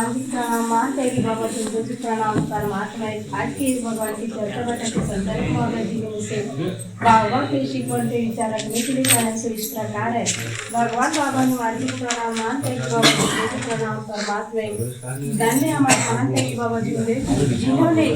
हनुमान जी प्रणाम, माता जी बाबा दुर्गा जी प्रणाम। परमात्मा आज की इस भगवान की चर्चा बैठक के संदर्भ में अगर जी ने से बाबा के शिकवण पे विचार रखने के लिए कहा सो इस प्रकार है। भगवान बाबा हनुमान जी प्रणाम, माता जी बाबा दुर्गा जी प्रणाम। परमात्मा धन्य हमारे माता जी बाबा जिन्होंने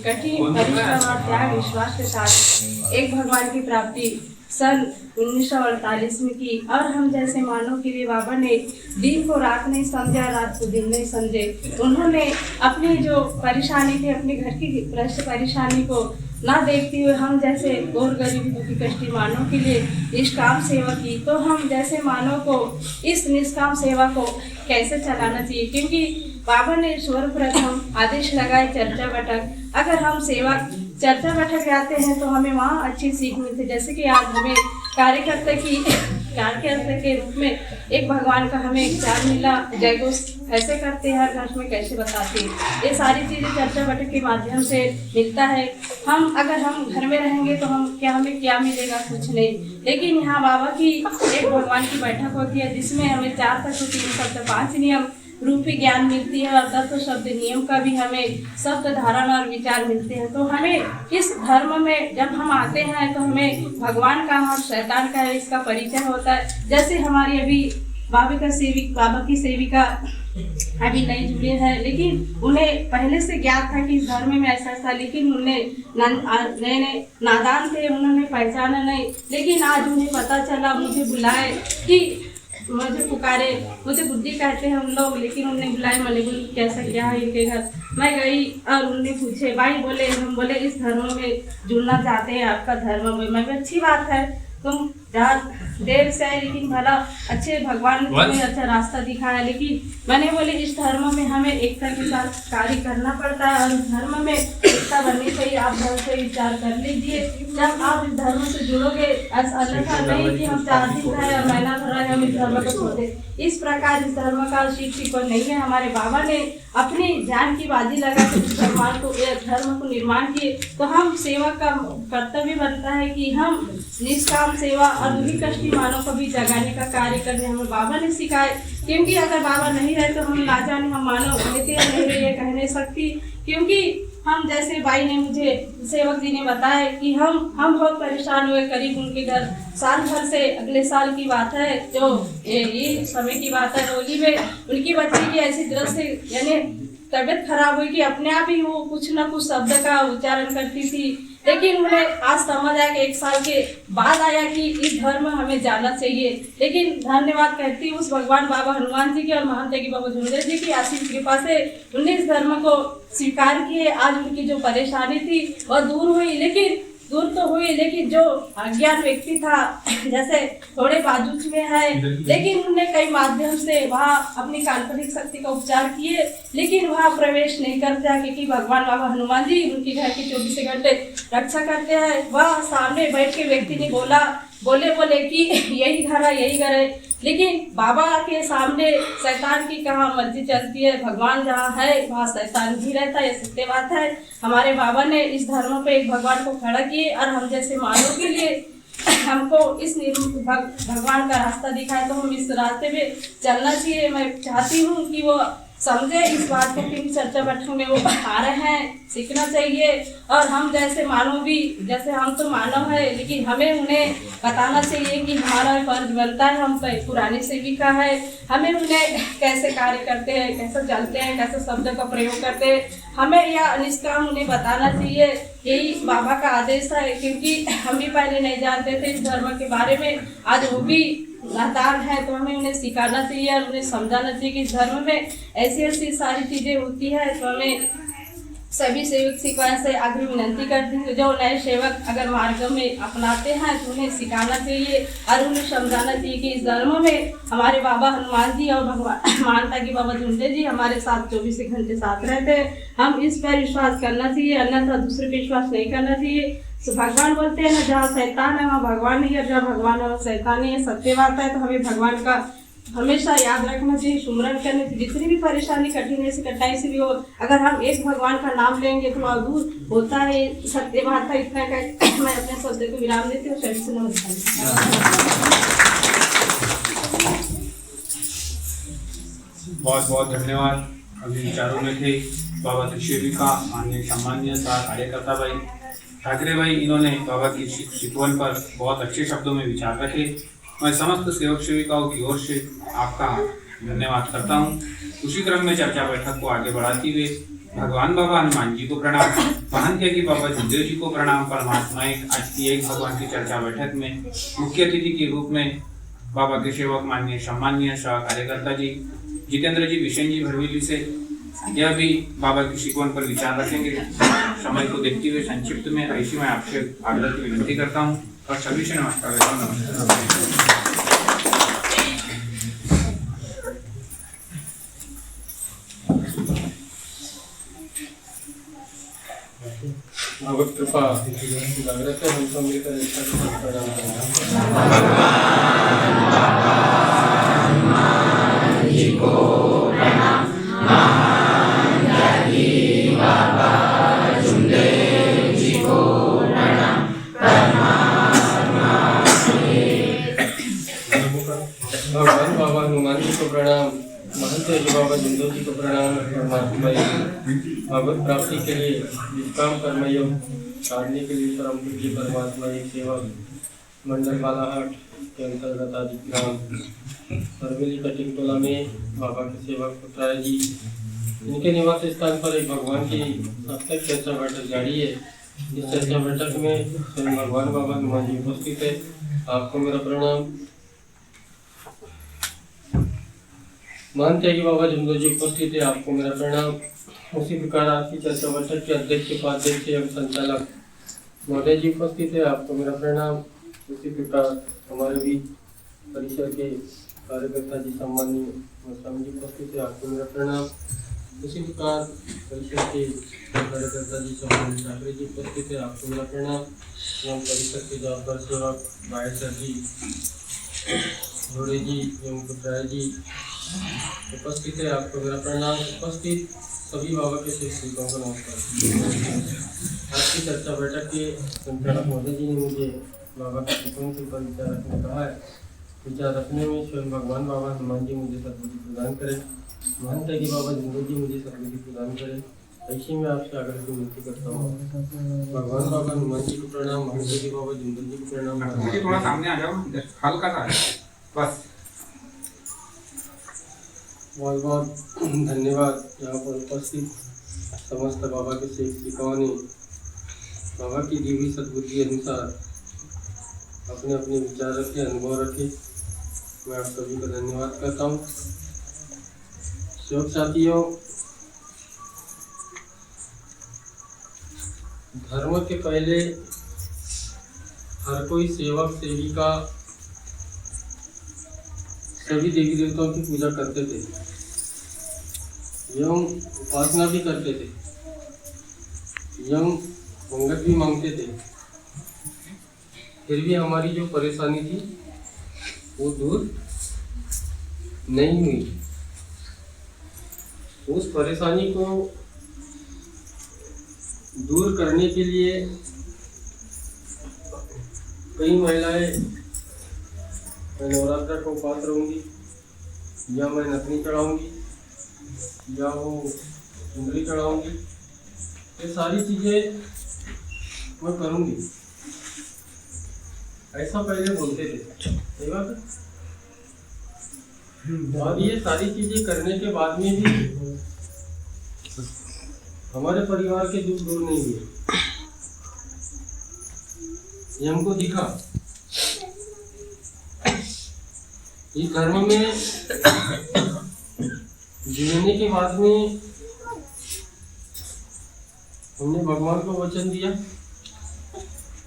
कठिन परिश्रम और त्याग विश्वास के साथ एक भगवान की प्राप्ति सन 1948 में की। और हम जैसे मानव के लिए बाबा ने दिन को रात नहीं समझा, रात को दिन नहीं समझे। उन्होंने अपनी जो परेशानी थी, अपने घर की परेशानी को ना देखते हुए हम जैसे और गरीबी दुखी कष्टी मानव के लिए निष्काम सेवा की। तो हम जैसे मानव को इस निष्काम सेवा को कैसे चलाना चाहिए, क्योंकि बाबा ने सर्वप्रथम आदेश लगाए चर्चा बैठक। अगर हम सेवा चर्चा बैठक जाते हैं तो हमें वहाँ अच्छी सीख मिलती है। जैसे कि आज हमें कार्यकर्ता के रूप में एक भगवान का हमें ज्ञान मिला, जयघोष कैसे करते हैं, हर घर में कैसे बताते हैं, ये सारी चीज़ें चर्चा बैठक के माध्यम से मिलता है। अगर हम घर में रहेंगे तो हमें क्या मिलेगा, कुछ नहीं। लेकिन यहाँ बाबा की एक भगवान की बैठक होती है जिसमें हमें 4 तत्व 3 शब्द 5 नियम रूपी ज्ञान मिलती है और तत्व शब्द नियम का भी हमें शब्द धारणा और विचार मिलते हैं। तो हमें इस धर्म में जब हम आते हैं तो हमें भगवान का और शैतान का इसका परिचय होता है। जैसे हमारी अभी बाबा की सेविका अभी नहीं जुड़े हैं, लेकिन उन्हें पहले से ज्ञात था कि इस धर्म में ऐसा था, लेकिन उन्हें नादान थे, उन्होंने पहचाना नहीं। लेकिन आज उन्हें पता चला, मुझे बुलाए कि मुझे पुकारे, मुझे बुद्धि कहते हैं उन लोग, लेकिन उन्हें बुलाए। मैंने बोली कैसा क्या है इनके घर। मैं गई और उन्होंने पूछे, भाई बोले हम बोले इस धर्म में जुड़ना चाहते हैं, आपका धर्म में। मैं अच्छी बात है, तुम जहाँ देर से आए लेकिन भला अच्छे भगवान ने तुम्हें अच्छा रास्ता दिखाया। लेकिन मैंने बोले इस धर्म में हमें एकता के साथ कार्य करना पड़ता है और इस धर्म में एकता बननी चाहिए। आप घर से विचार कर लीजिए, जब आप इस धर्म से जुड़ोगे, अन्यथा नहीं कि हम 4 दिन रहे और महीना भर रहे हम इस धर्म को छोड़ दे। इस प्रकार इस धर्म का शिक्षक नहीं है। हमारे बाबा ने अपनी जान की बाजी लगा कर इस धर्म को निर्माण किए। तो हम सेवा का कर्तव्य बनता है कि हम निष्काम सेवा और दुखी कष्टी मानव को भी जगाने का कार्य करने हमें बाबा ने सिखाए। क्योंकि अगर बाबा नहीं रहे तो हम ना जाने हम मानव रहते या नहीं रहे कह नहीं सकती। क्योंकि हम जैसे भाई ने मुझे सेवक जी ने बताया कि हम बहुत परेशान हुए। करीब उनके घर साल भर से अगले साल की बात है, जो ये समय की बात है, होली में उनकी बच्ची की ऐसी तरह से यानी तबीयत खराब हुई कि अपने आप ही वो कुछ ना कुछ शब्द का उच्चारण करती थी। लेकिन उन्हें आज समझ आया कि 1 साल के बाद आया कि इस धर्म हमें जाना चाहिए। लेकिन धन्यवाद कहती हूँ उस भगवान बाबा हनुमान जी की और महंत की बाबा झुंझुनू जी की आशीष कृपा से उन्हें इस धर्म को स्वीकार किए। आज उनकी जो परेशानी थी वह दूर हुई, लेकिन दूर तो हुई, लेकिन जो अज्ञान व्यक्ति था, जैसे थोड़े बाजूच में है, लेकिन उन्होंने कई माध्यम से वहाँ अपनी काल्पनिक शक्ति का उपचार किए, लेकिन वहाँ प्रवेश नहीं करते, क्योंकि भगवान बाबा हनुमान जी उनके घर की 24 घंटे रक्षा करते हैं। वह सामने बैठ के व्यक्ति ने बोले कि यही घर है, लेकिन बाबा के सामने शैतान की कहाँ मर्जी चलती है। भगवान जहाँ है वहाँ शैतान भी रहता है, ये सत्य बात है। हमारे बाबा ने इस धर्म पे एक भगवान को खड़ा किए और हम जैसे मानव के लिए हमको इस भगवान का रास्ता दिखाए, तो हम इस रास्ते पे चलना चाहिए। मैं चाहती हूँ कि वो समझे इस बात को कि चर्चा बैठक में वो आ रहे हैं, सीखना चाहिए। और हम जैसे मानव भी, जैसे हम तो मानव है, लेकिन हमें उन्हें बताना चाहिए कि हमारा फर्ज बनता है। हम पुरानी सेविका है, हमें उन्हें कैसे कार्य करते हैं, कैसे चलते हैं, कैसे शब्द का प्रयोग करते हैं, हमें यह निष्काम उन्हें बताना चाहिए। यही बाबा का आदेश है, क्योंकि हम भी पहले नहीं जानते थे इस धर्म के बारे में। आज वो भी नादान है, तो हमें उन्हें सिखाना चाहिए और उन्हें समझाना चाहिए कि इस धर्म में ऐसी सारी चीज़ें होती है। तो हमें सभी सेवक सिखाने से आग्रह विनंती करती हूँ, जो नए सेवक अगर मार्ग में अपनाते हैं तो उन्हें सिखाना चाहिए और उन्हें समझाना चाहिए कि इस धर्म में हमारे बाबा हनुमान जी और भगवान मानता की बाबा झुंझुनू जी हमारे साथ 24 घंटे साथ रहते हैं। हम इस पर विश्वास करना चाहिए, अन्यथा दूसरे पर विश्वास नहीं करना चाहिए। तो भगवान बोलते हैं ना, जहाँ शैतान है वहाँ भगवान नहीं है, जहाँ भगवान है वहाँ शैतान नहीं है, सत्य बात है। तो हमें भगवान का हमेशा याद रखना चाहिए, सुमरन करने से जितनी भी परेशानी कठिनाई से कटाई से भी हो, अगर हम एक भगवान का नाम लेंगे तो वह दूर होता है। सत्य बात है। इतना कर मैं अपने शब्द को विराम देती हूँ। सभी से नमस्कार। बहुत बहुत धन्यवाद अभी विचारों में थे बाबा त्रिशूलिका माननीय सम्मान्य कार्यकर्ता भाई ठाकरे भाई, इन्होंने बाबा की शिकवन पर बहुत अच्छे शब्दों में विचार रखे। मैं समस्त सेवक सेविकाओं की ओर से आपका धन्यवाद करता हूँ। उसी क्रम में चर्चा बैठक को आगे बढ़ाते हुए भगवान बाबा हनुमान जी को प्रणाम, महंत त्यागी बाबा जुमदेव जी को प्रणाम। परमात्मा आज की एक भगवान की चर्चा बैठक में मुख्य अतिथि के रूप में बाबा के सेवक माननीय सम्माननीय सह कार्यकर्ता जी जितेंद्र जी बिशन जी भरवेली से यह भी बाबा की शिकवन पर विचार रखेंगे। समय को देखते हुए संक्षिप्त में ऐसी मैं आपसे आग्रह की विनती करता हूँ और सभी से नमस्कार करता हूँ। भगवत कृपा जागृत है, हम सब मिलकर एक साथ प्रणाम भगवान बाबा हनुमान जी को प्रणाम, महंत त्यागी बाबा जुमदेव जी को प्रणाम। परमात्मा भगवत प्राप्ति के लिए निष्काम कर्मयोग साधने के लिए परम पूज्य परमात्मा एक सेवक मंडल बालाहाट के अंतर्गत आदि ग्राम सरवेली कटिंग टोला में बाबा के सेवक पुत्राय जी, इनके निवास स्थान पर एक भगवान की साप्ताहिक चर्चा बैठक जारी है। इस चर्चा बैठक में स्वयं भगवान बाबा हनुमान जी उपस्थित है। आपको मेरा प्रणाम। महंत त्यागी बाबा जुमदेव जी उपस्थित है, आपको मेरा प्रणाम। उसी प्रकार आज की चर्चा बैठक के अध्यक्ष उपाध्यक्ष एवं संचालक महोदय जी उपस्थित है, आपको मेरा प्रणाम। उसी प्रकार हमारे भी परिसर के कार्यकर्ता जी सम्माननीय स्वामी जी उपस्थित है, आपको मेरा प्रणाम। उसी प्रकार परिसर के कार्यकर्ता जी सम्माननीय ठाकरे जी उपस्थित है, आपको मेरा प्रणाम। एवं परिसर के जवाबदार सेवक बाहेसर जी घोड़े जी एवं पुत्राय जी उपस्थित है, आपको मेरा प्रणाम। उपस्थित सभी बाबा के शिक्षकों को नमस्कार। आज की चर्चा बैठक के संचालक महोदय जी ने मुझे बाबा के शिक्षकों के ऊपर विचार रखने कहा है। विचार रखने में स्वयं भगवान बाबा हनुमान जी मुझे सद्बुद्धि प्रदान करें, महंत त्यागी बाबा जुमदेव जी मुझे सद्बुद्धि प्रदान करें। ऐसे में आपसे आग्रह की विनती करता हूँ। भगवान बाबा हनुमान जी को प्रणाम, महंत त्यागी बाबा जुमदेव जी को प्रणाम। थोड़ा सामने आ जाओ, हल्का सा बस। बहुत बहुत धन्यवाद। यहाँ पर उपस्थित समस्त बाबा के शिक्षकों ने बाबा की दी हुई सद्बुद्धि अनुसार अपने अपने विचार रखे, अनुभव रखे। मैं आप सभी का धन्यवाद करता हूँ। सेवक साथियों, धर्म के पहले हर कोई सेवक सेविका सभी देवी देवताओं की पूजा करते थे एवं उपासना भी करते थे एवं पंगत भी मांगते थे। फिर भी हमारी जो परेशानी थी वो दूर नहीं हुई। उस परेशानी को दूर करने के लिए कई महिलाएं मैं नवरात्र को उपास रहूंगी, या मैं नथनी चढ़ाऊंगी, या वो चुंदरी चढ़ाऊंगी। ये सारी चीजें मैं करूंगी, ऐसा पहले बोलते थे। सही बात है। और ये सारी चीजें करने के बाद में भी हमारे परिवार के दुख दूर नहीं हुए। ये हमको दिखा। इस धर्म में जुड़ने के बाद में हमने भगवान को वचन दिया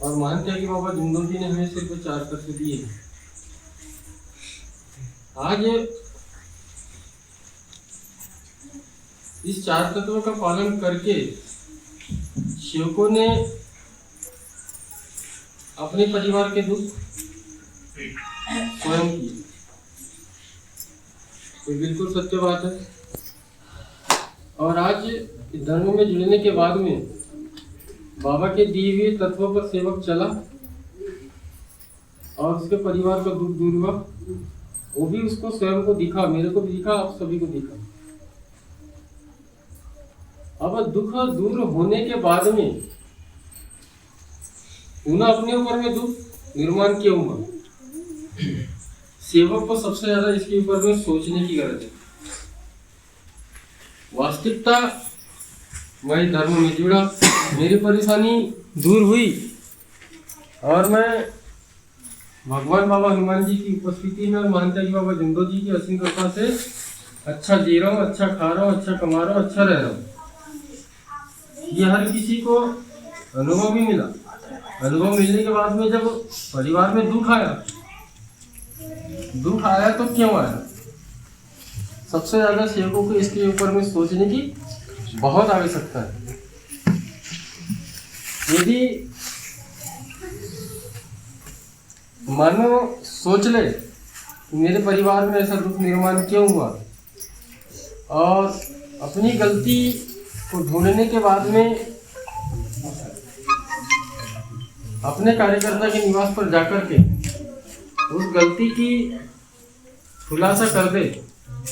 और महंत त्यागी बाबा जुमदेव जी ने हमें सिर्फ 4 तत्व दिए। आज इस 4 तत्वों का पालन करके सेवकों ने अपने परिवार के दुख स्वयं किए। तो बिल्कुल सत्य बात है। और आज धर्म में जुड़ने के बाद में बाबा के दिए हुए तत्वों पर सेवक चला और उसके परिवार का दुख दूर हुआ। वो भी उसको स्वयं को दिखा, मेरे को भी दिखा, आप सभी को दिखा। अब दुख दूर होने के बाद में पुनः अपने ऊपर में दुख निर्माण क्यों हुआ? सेवक को सबसे ज्यादा इसके ऊपर में सोचने की गरज है। वास्तविकता मैं धर्म में जुड़ा, मेरी परेशानी दूर हुई और मैं भगवान बाबा हनुमान जी की उपस्थिति में और महंता जी बाबा जिंदो जी की असीम कृपा से अच्छा जी रहा हूँ, अच्छा खा रहा हूँ, अच्छा कमा रहा हूँ, अच्छा रह रहा हूँ। ये हर किसी को अनुभव भी मिला। अनुभव मिलने के बाद में जब परिवार में दुख आया तो क्यों आया? सबसे ज्यादा सेवकों को इसके ऊपर में सोचने की बहुत आवश्यकता है। यदि मानो सोच ले कि मेरे परिवार में ऐसा दुख निर्माण क्यों हुआ और अपनी गलती को ढूंढने के बाद में अपने कार्यकर्ता के निवास पर जाकर के उस गलती की खुलासा कर दे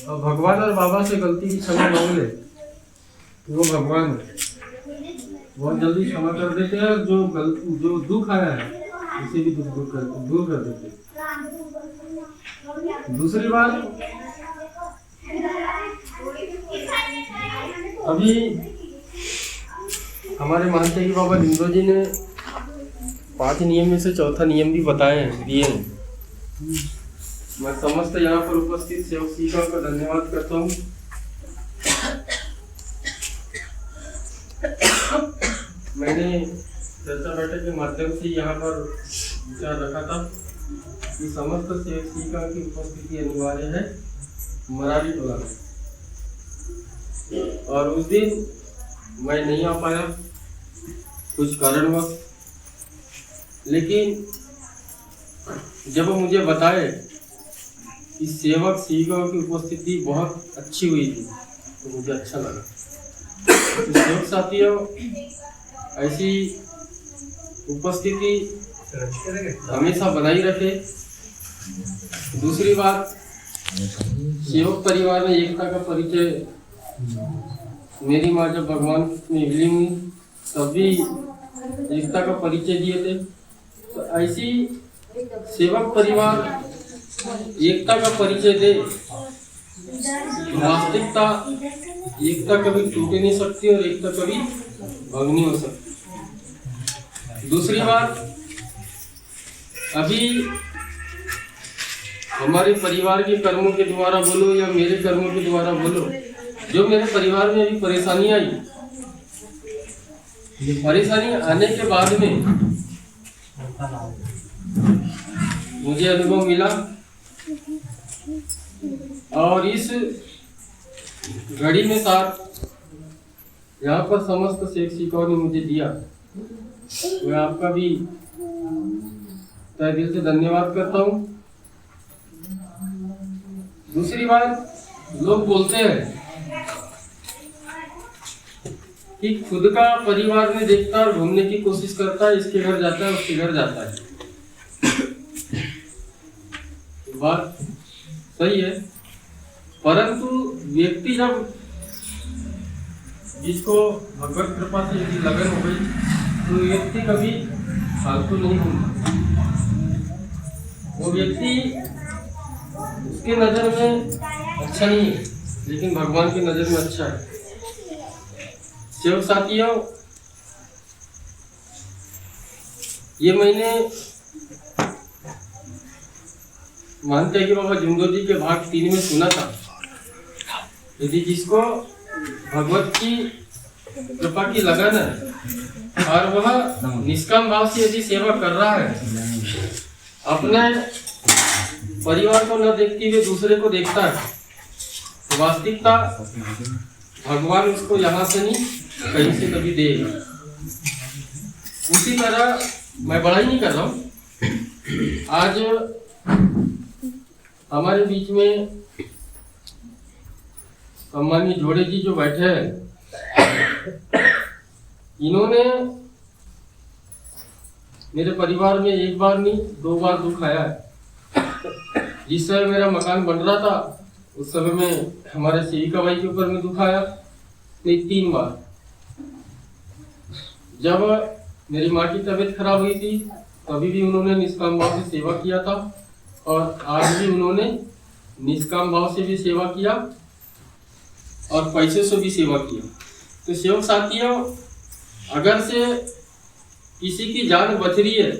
और भगवान और बाबा से गलती की क्षमा मांग ले, तो वो भगवान बहुत जल्दी क्षमा कर देते हैं और जो दुख आया है उसे भी दूर कर देते हैं। दूसरी बात, अभी हमारे महंत जी बाबा जिंदो जी ने 5 नियम में से चौथा नियम भी बताए हैं, दिए हैं। मैं समस्त यहाँ पर उपस्थित सेवक सीखा का धन्यवाद करता हूँ। मैंने चर्चा बैठक के माध्यम से यहाँ पर विचार रखा था कि समस्त सेवक सीखा की उपस्थिति अनिवार्य है मराठी टोला में, और उस दिन मैं नहीं आ पाया कुछ कारणवश, लेकिन जब मुझे बताए कि सेवक सीखा की उपस्थिति बहुत अच्छी हुई थी तो मुझे अच्छा लगा। तो सेवक साथियों, ऐसी उपस्थिति हमेशा बनाई रखे। दूसरी बात, सेवक परिवार में एकता का परिचय मेरी माँ जब भगवान में विलीन हुई तब भी एकता का परिचय दिए थे। तो ऐसी सेवक परिवार एकता का परिचय दे, वास्तविकता एकता कभी टूट नहीं सकती और एकता कभी भंग नहीं हो सकती। दूसरी बात, अभी हमारे परिवार के कर्मों के द्वारा बोलो या मेरे कर्मों के द्वारा बोलो, जो मेरे परिवार में अभी परेशानी आई, परेशानी आने के बाद में मुझे अनुभव मिला और इस घड़ी में साथ यहाँ पर समस्त सेवक सीखों ने मुझे दिया, मैं आपका भी तहे दिल से धन्यवाद करता हूँ। दूसरी बात, लोग बोलते हैं कि खुद का परिवार में देखता और घूमने की कोशिश करता है, इसके घर जाता है उसके घर जाता है। बात सही है, परंतु व्यक्ति जब जिसको भगवत कृपा से यदि लगन हो गई तो व्यक्ति कभी फालतू नहीं घूमता। वो व्यक्ति उसके नजर में अच्छा नहीं है लेकिन भगवान की नजर में अच्छा है। सेवक साथियों, ये मैंने मानते हैं कि बाबा जिंदो जी के भाग 3 में सुना था, यदि जिसको भगवत की कृपा की लगन है और वह निष्काम भाव से यदि सेवा कर रहा है, अपने परिवार को न देखते हुए दूसरे को देखता है, तो वास्तविकता भगवान उसको यहाँ से नहीं कहीं से कभी देगा। उसी तरह मैं बड़ाई नहीं कर रहा हूँ, आज हमारे बीच में सम्मानीय जोड़े जी जो बैठे हैं, इन्होंने मेरे परिवार में 1 बार नहीं 2 बार दुख आया है। जिस समय मेरा मकान बन रहा था उस समय में हमारे सेविका भाई के ऊपर में दुख आया, नहीं 3 बार। जब मेरी माँ की तबीयत खराब हुई थी तभी भी उन्होंने निष्काम भाव से सेवा किया था, और आज भी उन्होंने निष्काम भाव से भी सेवा किया और पैसे से भी सेवा किया। तो सेवक साथियों, अगर से किसी की जान बच रही है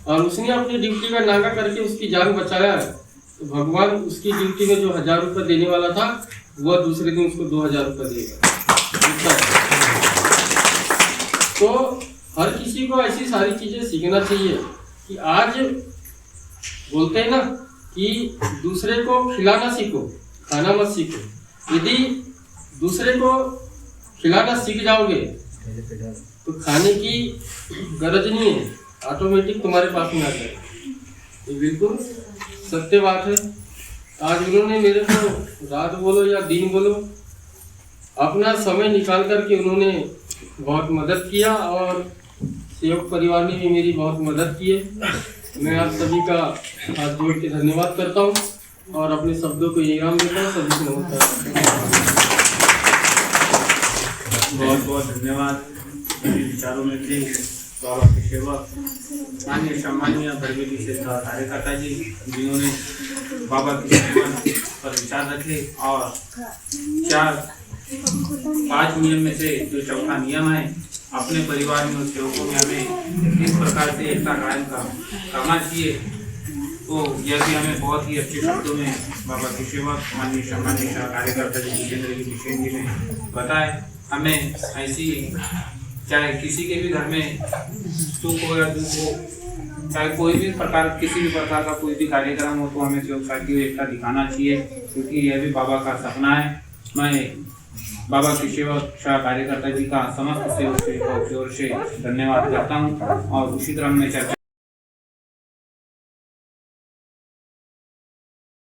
और उसने अपनी ड्यूटी का नागा करके उसकी जान बचाया है, तो भगवान उसकी ड्यूटी में जो 1000 रुपये देने वाला था वह दूसरे दिन उसको 2000 रुपये देगा। तो हर किसी को ऐसी सारी चीजें सीखना चाहिए कि आज बोलते हैं ना कि दूसरे को खिलाना सीखो, खाना मत सीखो। यदि दूसरे को खिलाना सीख जाओगे तो खाने की गरज नहीं है, ऑटोमेटिक तुम्हारे पास में आ जाएगा। ये बिल्कुल सत्य बात है। आज उन्होंने मेरे को रात बोलो या दिन बोलो अपना समय निकाल करके उन्होंने बहुत मदद किया, और सेवक परिवार ने भी मेरी बहुत मदद की है। मैं आप सभी का हाथ जोड़ के धन्यवाद करता हूँ और अपने शब्दों को विराम देता हूँ। सभी को नमस्कार। बहुत बहुत धन्यवाद। विचारों में थे बाबा के सेवक माननीय सम्मानीय बरबेली से कार्यकर्ता जी, जिन्होंने बाबा के जीवन पर विचार रखे और 5 नियम में से जो चौथा नियम है, अपने परिवार में और सेवकों में हमें किस प्रकार से एकता कायम करना चाहिए। तो यह भी हमें बहुत ही अच्छे शब्दों में बाबा के सेवक माननीय सम्मानीय कार्यकर्ता जी जितेंद्र जी ने बताए। हमें ऐसी, चाहे किसी के भी घर में सुख हो या दुख हो, चाहे कोई भी प्रकार, किसी भी प्रकार का कोई भी कार्यक्रम हो, तो हमें सेवक साथी एकता दिखाना चाहिए, क्योंकि यह भी बाबा का सपना है। मैं बाबा के सेवक कार्यकर्ता जी का समस्त सेवकों की ओर से धन्यवाद करता हूँ और उसी क्रम में चर्चा